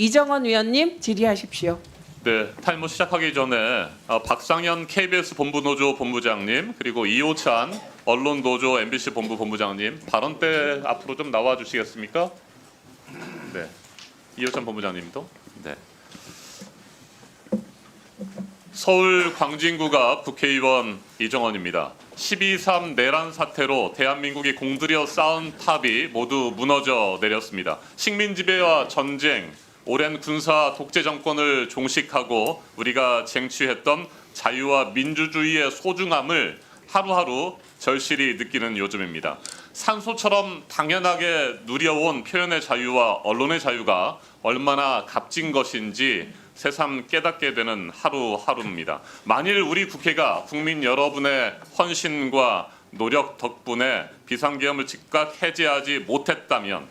이정원 위원님 질의하십시오. 네, 탈모 시작하기 전에 박상현 KBS 본부노조 본부장님 그리고 이호찬 언론노조 MBC 본부 본부장님 발언대 앞으로 좀 나와 주시겠습니까? 네, 이호찬 본부장님도. 네. 서울 광진구가 국회의원 이정원입니다. 12.3 내란 사태로 대한민국이 공들여 쌓은 탑이 모두 무너져 내렸습니다. 식민 지배와 전쟁, 오랜 군사 독재 정권을 종식하고 우리가 쟁취했던 자유와 민주주의의 소중함을 하루하루 절실히 느끼는 요즘입니다. 산소처럼 당연하게 누려온 표현의 자유와 언론의 자유가 얼마나 값진 것인지 새삼 깨닫게 되는 하루하루입니다. 만일 우리 국회가 국민 여러분의 헌신과 노력 덕분에 비상계엄을 즉각 해제하지 못했다면,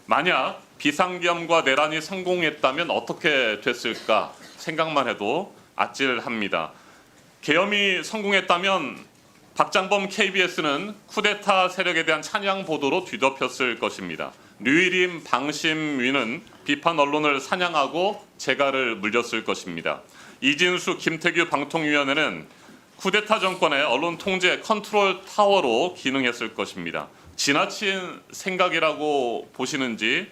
만약 비상계엄과 내란이 성공했다면 어떻게 됐을까 생각만 해도 아찔합니다. 계엄이 성공했다면 박장범 KBS는 쿠데타 세력에 대한 찬양 보도로 뒤덮였을 것입니다. 류일임 방심위는 비판 언론을 사냥하고 재갈을 물렸을 것입니다. 이진수 김태규 방통위원회는 쿠데타 정권의 언론 통제 컨트롤 타워로 기능했을 것입니다. 지나친 생각이라고 보시는지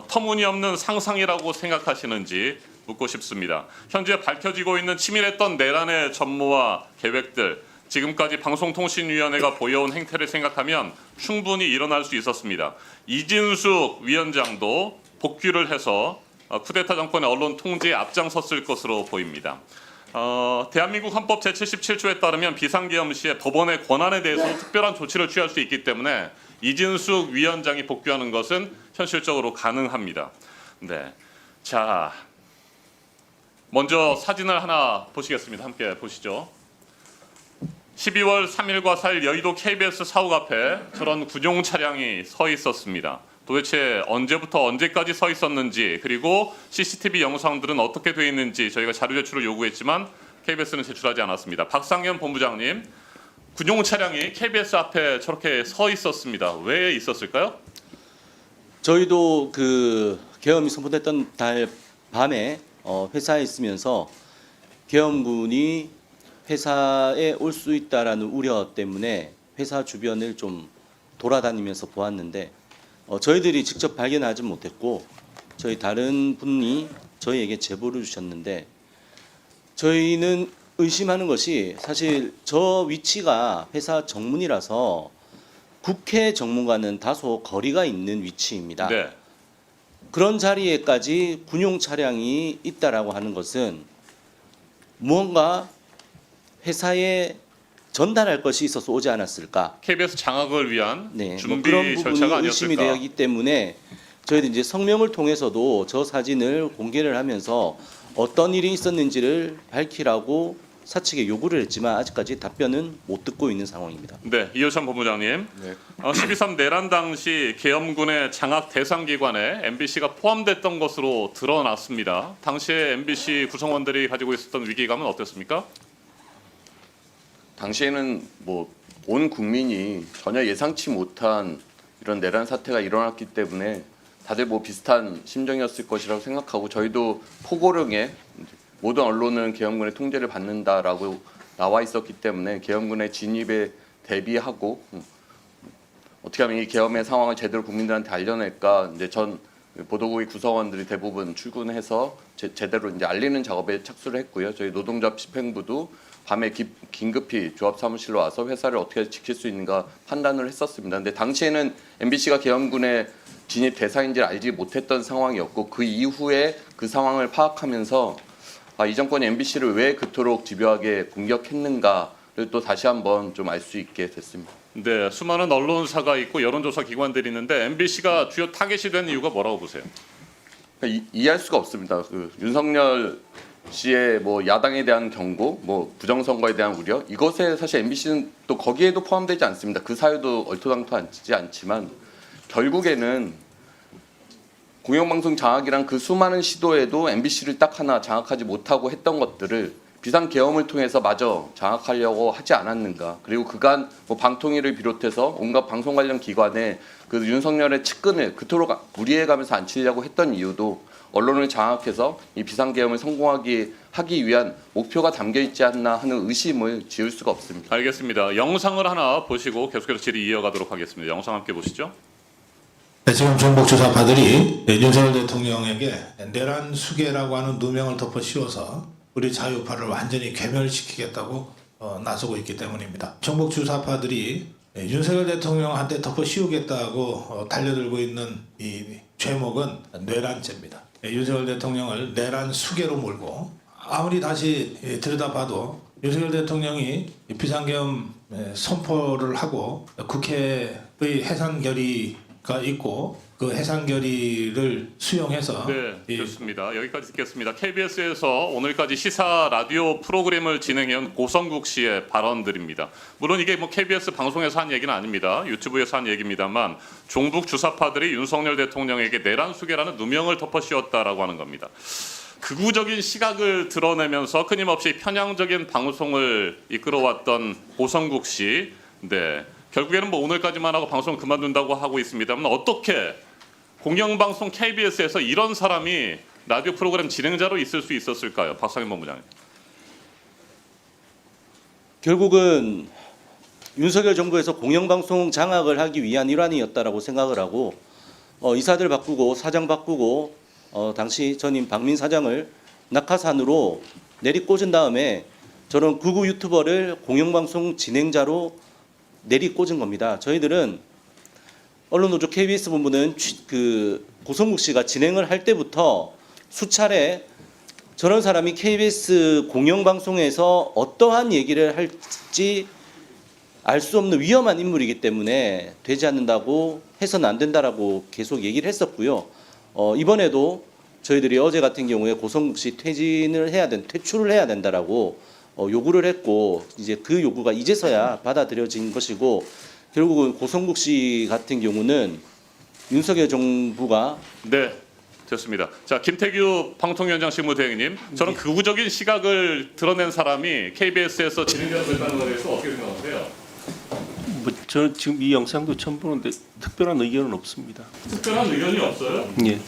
터무니없는 상상이라고 생각하시는지 묻고 싶습니다. 현재 밝혀지고 있는 치밀했던 내란의 전모와 계획들, 지금까지 방송통신위원회가 보여온 행태를 생각하면 충분히 일어날 수 있었습니다. 이진숙 위원장도 복귀를 해서 쿠데타 정권의 언론 통제에 앞장섰을 것으로 보입니다. 대한민국 헌법 제77조에 따르면 비상계엄 시에 법원의 권한에 대해서 특별한 조치를 취할 수 있기 때문에 이진숙 위원장이 복귀하는 것은 현실적으로 가능합니다. 네, 자, 먼저 사진을 하나 보시겠습니다. 함께 보시죠. 12월 3일과 4일 여의도 KBS 사옥 앞에 저런 군용 차량이 서 있었습니다. 도대체 언제부터 언제까지 서 있었는지, 그리고 CCTV 영상들은 어떻게 되어 있는지 저희가 자료 제출을 요구했지만 KBS는 제출하지 않았습니다. 박상현 본부장님, 군용 차량이 KBS 앞에 저렇게 서 있었습니다. 왜 있었을까요? 저희도 그 계엄이 선포됐던 달 밤에 회사에 있으면서 계엄군이 회사에 올 수 있다라는 우려 때문에 회사 주변을 좀 돌아다니면서 보았는데 저희들이 직접 발견하지 못했고 저희 다른 분이 저희에게 제보를 주셨는데 저희는 의심하는 것이 사실 저 위치가 회사 정문이라서 국회 정문과는 다소 거리가 있는 위치입니다. 네. 그런 자리에까지 군용 차량이 있다라고 하는 것은 무언가 회사에 전달할 것이 있어서 오지 않았을까? KBS 장악을 위한 네, 준비 그런 부분이 절차가 의심이 아니었을까? 되기 때문에 저희들이 이제 성명을 통해서도 저 사진을 공개를 하면서 어떤 일이 있었는지를 밝히라고 사측에 요구를 했지만 아직까지 답변은 못 듣고 있는 상황입니다. 네, 이호찬 본부장님. 네. 12.3 내란 당시 계엄군의 장악 대상 기관에 MBC가 포함됐던 것으로 드러났습니다. 당시에 MBC 구성원들이 가지고 있었던 위기감은 어땠습니까? 당시에는 뭐 온 국민이 전혀 예상치 못한 이런 내란 사태가 일어났기 때문에 다들 뭐 비슷한 심정이었을 것이라고 생각하고 저희도 포고령에 모든 언론은 계엄군의 통제를 받는다라고 나와 있었기 때문에 계엄군의 진입에 대비하고 어떻게 하면 이 계엄의 상황을 제대로 국민들한테 알려낼까 이제 전 보도국의 구성원들이 대부분 출근해서 제대로 이제 알리는 작업에 착수를 했고요. 저희 노동조합 집행부도 밤에 긴급히 조합 사무실로 와서 회사를 어떻게 지킬 수 있는가 판단을 했었습니다. 근데 당시에는 MBC가 계엄군의 진입 대상인지를 알지 못했던 상황이었고 그 이후에 그 상황을 파악하면서 이 정권이 MBC를 왜 그토록 집요하게 공격했는가를 또 다시 한번 좀 알 수 있게 됐습니다. 네, 수많은 언론사가 있고 여론조사 기관들이 있는데 MBC가 주요 타겟이 된 이유가 뭐라고 보세요? 그러니까 이해할 수가 없습니다. 그 윤석열 씨의 뭐 야당에 대한 경고, 뭐 부정선거에 대한 우려, 이것에 사실 MBC는 또 거기에도 포함되지 않습니다. 그 사유도 얼토당토하지 않지만 결국에는 공영방송 장악이란 그 수많은 시도에도 MBC를 딱 하나 장악하지 못하고 했던 것들을 비상계엄을 통해서 마저 장악하려고 하지 않았는가. 그리고 그간 뭐 방통위를 비롯해서 온갖 방송 관련 기관에 그 윤석열의 측근을 그토록 무리해가면서 앉히려고 했던 이유도 언론을 장악해서 이 비상계엄을 하기 위한 목표가 담겨 있지 않나 하는 의심을 지울 수가 없습니다. 알겠습니다. 영상을 하나 보시고 계속해서 질의 이어가도록 하겠습니다. 영상 함께 보시죠. 네, 지금 정복주사파들이 윤석열 대통령에게 내란 수계라고 하는 누명을 덮어 씌워서 우리 자유파를 완전히 괴멸시키겠다고 나서고 있기 때문입니다. 정복주사파들이 윤석열 대통령한테 덮어 씌우겠다고 달려들고 있는 이 죄목은 뇌란죄입니다. 윤석열 대통령을 내란 수계로 몰고 아무리 다시 들여다봐도 윤석열 대통령이 비상계엄 선포를 하고 국회의 해산 결의가 있고 그 해산 결의를 수용해서 네, 좋습니다. 여기까지 듣겠습니다. KBS에서 오늘까지 시사 라디오 프로그램을 진행해온 고성국 씨의 발언들입니다. 물론 이게 뭐 KBS 방송에서 한 얘기는 아닙니다. 유튜브에서 한 얘기입니다만 종북 주사파들이 윤석열 대통령에게 내란 수계라는 누명을 덮어 씌웠다라고 하는 겁니다. 극우적인 시각을 드러내면서 끊임없이 편향적인 방송을 이끌어왔던 고성국 씨, 네, 결국에는 뭐 오늘까지만 하고 방송 그만둔다고 하고 있습니다만 어떻게 공영방송 KBS에서 이런 사람이 라디오 프로그램 진행자로 있을 수 있었을까요? 박상현 본부장님. 결국은 윤석열 정부에서 공영방송 장악을 하기 위한 일환이었다라고 생각을 하고 이사들 바꾸고 사장 바꾸고 당시 전임 박민 사장을 낙하산으로 내리꽂은 다음에 저런 극우 유튜버를 공영방송 진행자로 내리꽂은 겁니다. 저희들은 언론노조 KBS 본부는 고성국 씨가 진행을 할 때부터 수차례 저런 사람이 KBS 공영방송에서 어떠한 얘기를 할지 알 수 없는 위험한 인물이기 때문에 되지 않는다고 해서는 안 된다라고 계속 얘기를 했었고요. 이번에도 저희들이 어제 같은 경우에 고성국 씨 퇴출을 해야 된다라고 요구를 했고 이제 그 요구가 이제서야 받아들여진 것이고 결국은 고성국 씨 같은 경우는 윤석열 정부가 네, 됐습니다. 자, 김태규 방통위원장 실무대행님, 저는 극우적인 시각을 드러낸 사람이 KBS에서 진행자로 됐다는 것에 대해서 어떻게 생각하세요? 저는 지금 이 영상도 처음 보는데 특별한 의견은 없습니다. 특별한 의견이 없어요? 예.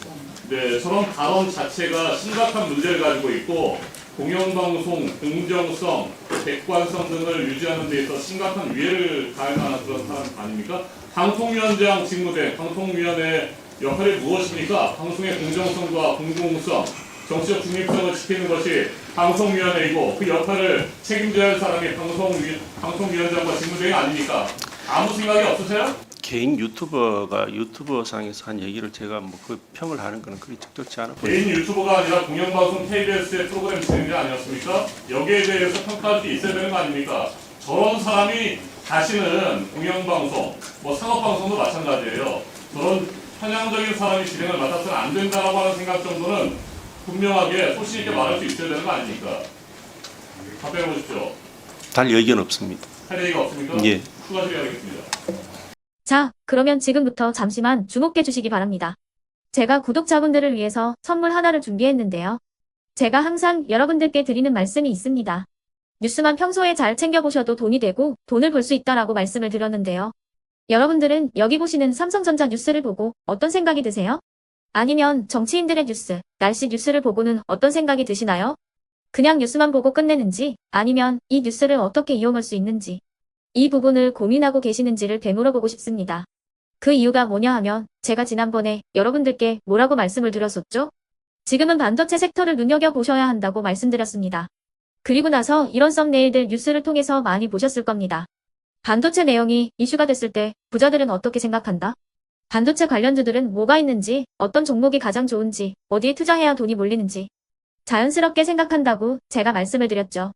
네, 저런 발언 자체가 심각한 문제를 가지고 있고 공영방송 공정성, 객관성 등을 유지하는 데 있어서 심각한 위해를 가할 만한 그런 사람 아닙니까? 방통위원장 직무대, 방통위원회의 역할이 무엇입니까? 방송의 공정성과 공공성, 정치적 중립성을 지키는 것이 방송위원회이고 그 역할을 책임져야 할 사람이 방송위원장과 직무대행 아닙니까? 아무 생각이 없으세요? 개인 유튜버가 유튜버상에서 한 얘기를 제가 뭐 그 평을 하는 거는 그리 적절치 않아 보입니다. 개인 유튜버가 아니라 공영방송 KBS의 프로그램 진행자 아니었습니까? 여기에 대해서 평가할 게 있어야 되는 거 아닙니까? 저런 사람이 다시는 공영방송, 뭐 상업방송도 마찬가지예요. 저런 편향적인 사람이 진행을 맡아서는 안 된다라고 하는 생각 정도는 분명하게 소신 있게 말할 수 있어야 되는 거 아닙니까? 답변해 보십시오. 달 의견 없습니다. 할 얘기가 없습니까? 예. 추가 질의하겠습니다. 자, 그러면 지금부터 잠시만 주목해 주시기 바랍니다. 제가 구독자분들을 위해서 선물 하나를 준비했는데요. 제가 항상 여러분들께 드리는 말씀이 있습니다. 뉴스만 평소에 잘 챙겨보셔도 돈이 되고 돈을 벌 수 있다라고 말씀을 드렸는데요. 여러분들은 여기 보시는 삼성전자 뉴스를 보고 어떤 생각이 드세요? 아니면 정치인들의 뉴스, 날씨 뉴스를 보고는 어떤 생각이 드시나요? 그냥 뉴스만 보고 끝내는지 아니면 이 뉴스를 어떻게 이용할 수 있는지 이 부분을 고민하고 계시는지를 되물어보고 싶습니다. 그 이유가 뭐냐 하면 제가 지난번에 여러분들께 뭐라고 말씀을 드렸었죠? 지금은 반도체 섹터를 눈여겨보셔야 한다고 말씀드렸습니다. 그리고 나서 이런 썸네일들 뉴스를 통해서 많이 보셨을 겁니다. 반도체 내용이 이슈가 됐을 때 부자들은 어떻게 생각한다? 반도체 관련주들은 뭐가 있는지, 어떤 종목이 가장 좋은지, 어디에 투자해야 돈이 몰리는지 자연스럽게 생각한다고 제가 말씀을 드렸죠.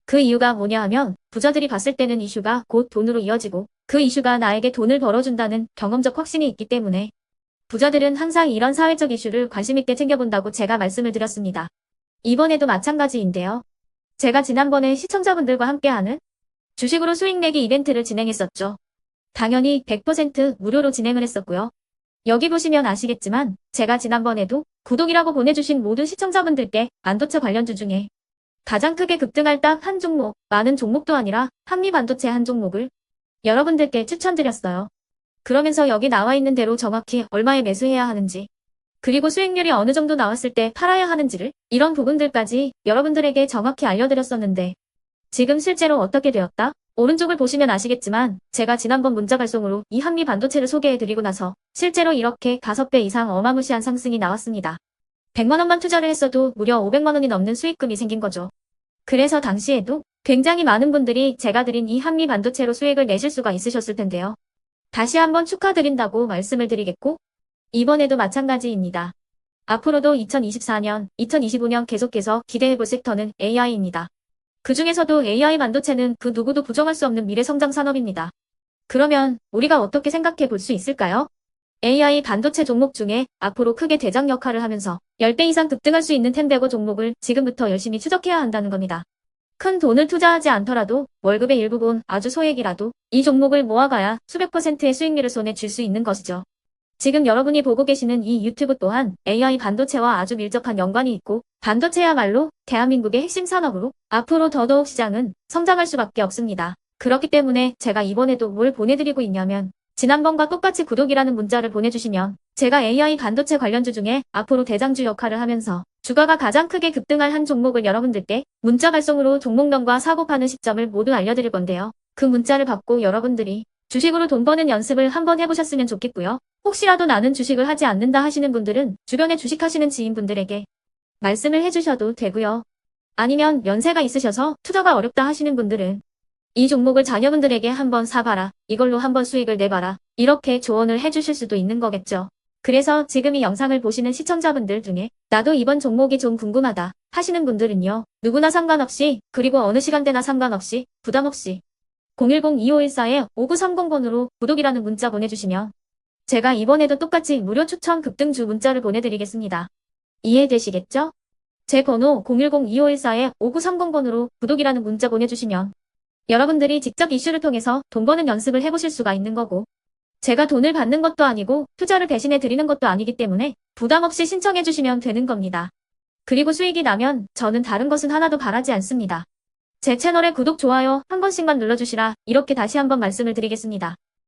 그 이유가 뭐냐 하면 부자들이 봤을 때는 이슈가 곧 돈으로 이어지고 그 이슈가 나에게 돈을 벌어준다는 경험적 확신이 있기 때문에 부자들은 항상 이런 사회적 이슈를 관심있게 챙겨본다고 제가 말씀을 드렸습니다. 이번에도 마찬가지인데요. 제가 지난번에 시청자분들과 함께하는 주식으로 수익 내기 이벤트를 진행했었죠. 당연히 100% 무료로 진행을 했었고요. 여기 보시면 아시겠지만 제가 지난번에도 구독이라고 보내주신 모든 시청자분들께 반도체 관련주 중에 가장 크게 급등할 딱 한 종목, 많은 종목도 아니라 한미반도체 한 종목을 여러분들께 추천드렸어요. 그러면서 여기 나와 있는 대로 정확히 얼마에 매수해야 하는지, 그리고 수익률이 어느 정도 나왔을 때 팔아야 하는지를 이런 부분들까지 여러분들에게 정확히 알려드렸었는데 지금 실제로 어떻게 되었다? 오른쪽을 보시면 아시겠지만 제가 지난번 문자 발송으로 이 한미 반도체를 소개해드리고 나서 실제로 이렇게 5배 이상 어마무시한 상승이 나왔습니다. 100만 원만 투자를 했어도 무려 500만 원이 넘는 수익금이 생긴 거죠. 그래서 당시에도 굉장히 많은 분들이 제가 드린 이 한미 반도체로 수익을 내실 수가 있으셨을 텐데요. 다시 한번 축하드린다고 말씀을 드리겠고 이번에도 마찬가지입니다. 앞으로도 2024년, 2025년 계속해서 기대해볼 섹터는 AI입니다. 그 중에서도 AI 반도체는 그 누구도 부정할 수 없는 미래 성장 산업입니다. 그러면 우리가 어떻게 생각해 볼 수 있을까요? AI 반도체 종목 중에 앞으로 크게 대장 역할을 하면서 10배 이상 급등할 수 있는 텐베고 종목을 지금부터 열심히 추적해야 한다는 겁니다. 큰 돈을 투자하지 않더라도 월급의 일부분 아주 소액이라도 이 종목을 모아가야 수백 %의 수익률을 손에 쥘 수 있는 것이죠. 지금 여러분이 보고 계시는 이 유튜브 또한 AI 반도체와 아주 밀접한 연관이 있고 반도체야말로 대한민국의 핵심 산업으로 앞으로 더더욱 시장은 성장할 수밖에 없습니다. 그렇기 때문에 제가 이번에도 뭘 보내드리고 있냐면 지난번과 똑같이 구독이라는 문자를 보내주시면 제가 AI 반도체 관련주 중에 앞으로 대장주 역할을 하면서 주가가 가장 크게 급등할 한 종목을 여러분들께 문자 발송으로 종목명과 사고 파는 시점을 모두 알려드릴 건데요. 그 문자를 받고 여러분들이 주식으로 돈 버는 연습을 한번 해보셨으면 좋겠고요. 혹시라도 나는 주식을 하지 않는다 하시는 분들은 주변에 주식하시는 지인분들에게 말씀을 해주셔도 되고요. 아니면 연세가 있으셔서 투자가 어렵다 하시는 분들은 이 종목을 자녀분들에게 한번 사봐라. 이걸로 한번 수익을 내봐라. 이렇게 조언을 해주실 수도 있는 거겠죠. 그래서 지금 이 영상을 보시는 시청자분들 중에 나도 이번 종목이 좀 궁금하다 하시는 분들은요. 누구나 상관없이 그리고 어느 시간대나 상관없이 부담 없이 010-2514-5930번으로 구독이라는 문자 보내주시면 제가 이번에도 똑같이 무료 추천 급등주 문자를 보내드리겠습니다. 이해되시겠죠? 제 번호 010-2514-5930번으로 구독이라는 문자 보내주시면 여러분들이 직접 이슈를 통해서 돈 버는 연습을 해보실 수가 있는 거고 제가 돈을 받는 것도 아니고 투자를 대신해 드리는 것도 아니기 때문에 부담 없이 신청해 주시면 되는 겁니다. 그리고 수익이 나면 저는 다른 것은 하나도 바라지 않습니다. 제 채널에 구독, 좋아요 한 번씩만 눌러주시라 이렇게 다시 한번 말씀을 드리겠습니다.